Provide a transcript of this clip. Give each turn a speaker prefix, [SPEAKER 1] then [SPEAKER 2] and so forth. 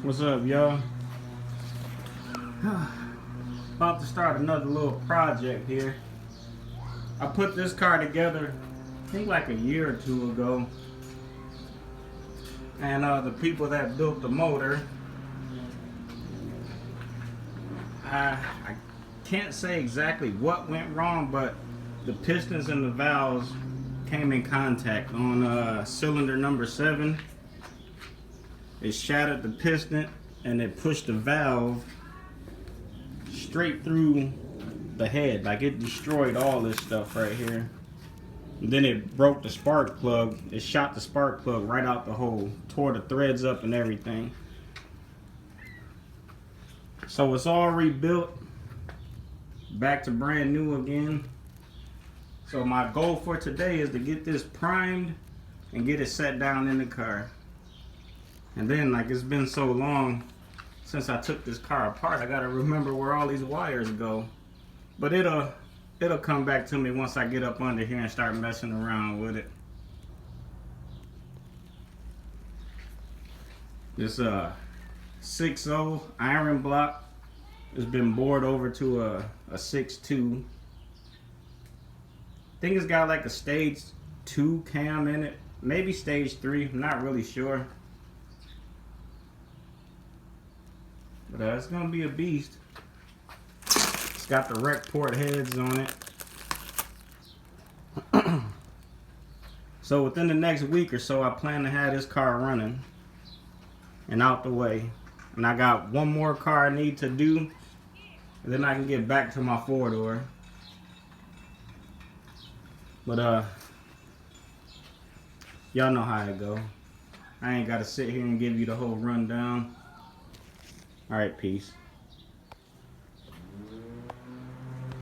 [SPEAKER 1] What's up, y'all? About to start another little project here. I put this car together, I think like a year or two ago. And the people that built the motor, I can't say exactly what went wrong, but the pistons and the valves came in contact on cylinder number 7. It shattered the piston and it pushed the valve straight through the head. Like, it destroyed all this stuff right here. And then it broke the spark plug. It shot the spark plug right out the hole, tore the threads up and everything. So it's all rebuilt, back to brand new again. So my goal for today is to get this primed and get it set down in the car. And then, like, it's been so long since I took this car apart, I gotta remember where all these wires go. But it'll come back to me once I get up under here and start messing around with it. This 6.0 iron block has been bored over to a 6.2. I think it's got like a stage 2 cam in it, maybe stage 3, I'm not really sure. But it's gonna be a beast. It's got the rec port heads on it. So within the next week or so, I plan to have this car running and out the way. And I got one more car I need to do, and then I can get back to my 4-door. But y'all know how it go. I ain't gotta sit here and give you the whole rundown. All right, peace.